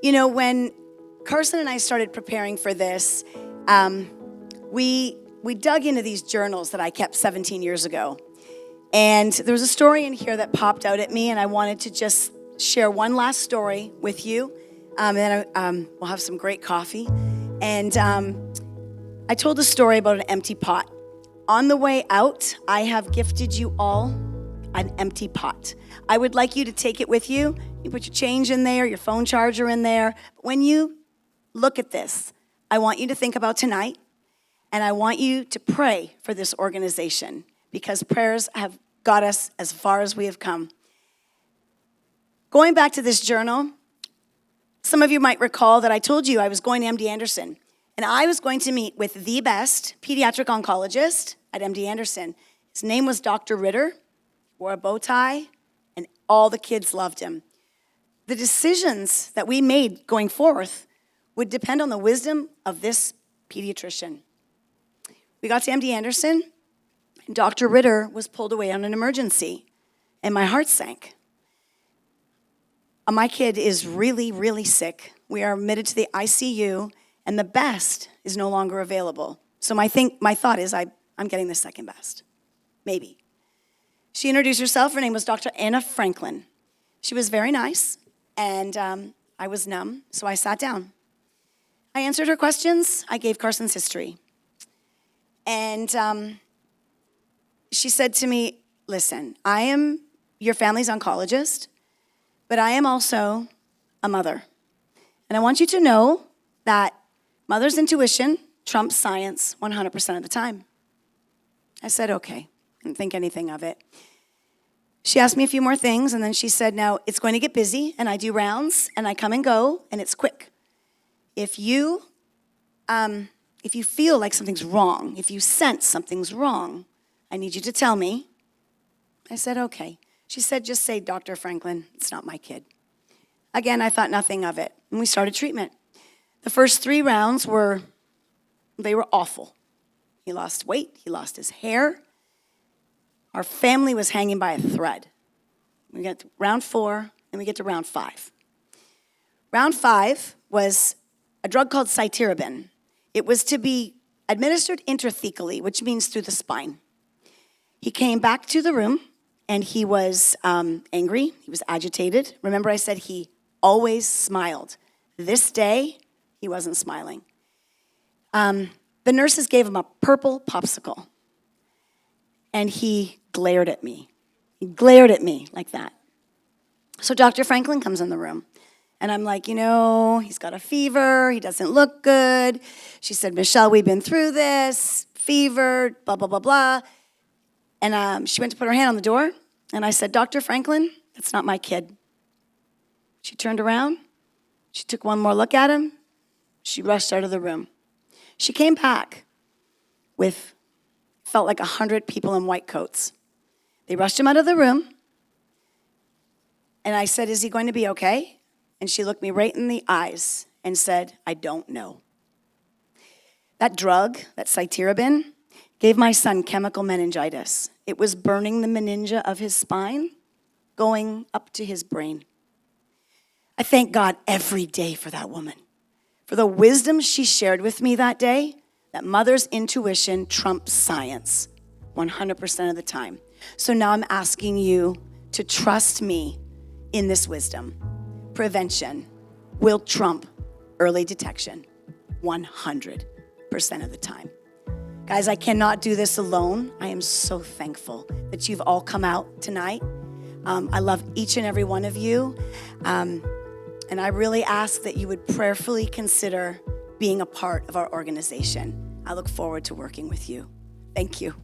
You know, when Carson and I started preparing for this, we dug into these journals that I kept 17 years ago. And there was a story in here that popped out at me, and I wanted to just share one last story with you. And then we'll have some great coffee. And I told a story about an empty pot. On the way out, I have gifted you all an empty pot. I would like you to take it with you. You put your change in there, your phone charger in there. But when you look at this, I want you to think about tonight, and I want you to pray for this organization, because prayers have got us as far as we have come. Going back to this journal, some of you might recall that I told you I was going to MD Anderson, and I was going to meet with the best pediatric oncologist at MD Anderson. His name was Dr. Ritter, wore a bow tie, and all the kids loved him. The decisions that we made going forth would depend on the wisdom of this pediatrician. We got to MD Anderson, and Dr. Ritter was pulled away on an emergency, and my heart sank. My kid is really, really sick. We are admitted to the ICU, and the best is no longer available. So my thought is I'm getting the second best, maybe. She introduced herself. Her name was Dr. Anna Franklin. She was very nice, and I was numb, so I sat down. I answered her questions. I gave Carson's history. And she said to me, listen, I am your family's oncologist, but I am also a mother. And I want you to know that mother's intuition trumps science 100% of the time. I said, okay. Didn't think anything of it. She asked me a few more things, and then she said, now, it's going to get busy, and I do rounds, and I come and go, and it's quick. If you feel like something's wrong, if you sense something's wrong, I need you to tell me. I said, okay. She said, just say, Dr. Franklin, it's not my kid. Again, I thought nothing of it, and we started treatment. The first 3 rounds were awful. He lost weight, he lost his hair. Our family was hanging by a thread. We get to round 4, and we get to round 5. Round 5 was a drug called cytarabine. It was to be administered intrathecally, which means through the spine. He came back to the room, and he was angry. He was agitated. Remember, I said he always smiled. This day, he wasn't smiling. The nurses gave him a purple popsicle, and he glared at me. He glared at me like that. So Dr. Franklin comes in the room, and I'm like, he's got a fever. He doesn't look good. She said, Michelle, we've been through this, fever, blah, blah, blah, blah. And she went to put her hand on the door, and I said, Dr. Franklin, that's not my kid. She turned around. She took one more look at him. She rushed out of the room. She came back with, felt like 100 people in white coats. They rushed him out of the room, and I said, is he going to be okay? And she looked me right in the eyes and said, I don't know. That drug, that cytarabine, gave my son chemical meningitis. It was burning the meningia of his spine, going up to his brain. I thank God every day for that woman, for the wisdom she shared with me that day, that mother's intuition trumps science 100% of the time. So now I'm asking you to trust me in this wisdom. Prevention will trump early detection 100% of the time. Guys, I cannot do this alone. I am so thankful that you've all come out tonight. I love each and every one of you. And I really ask that you would prayerfully consider being a part of our organization. I look forward to working with you. Thank you.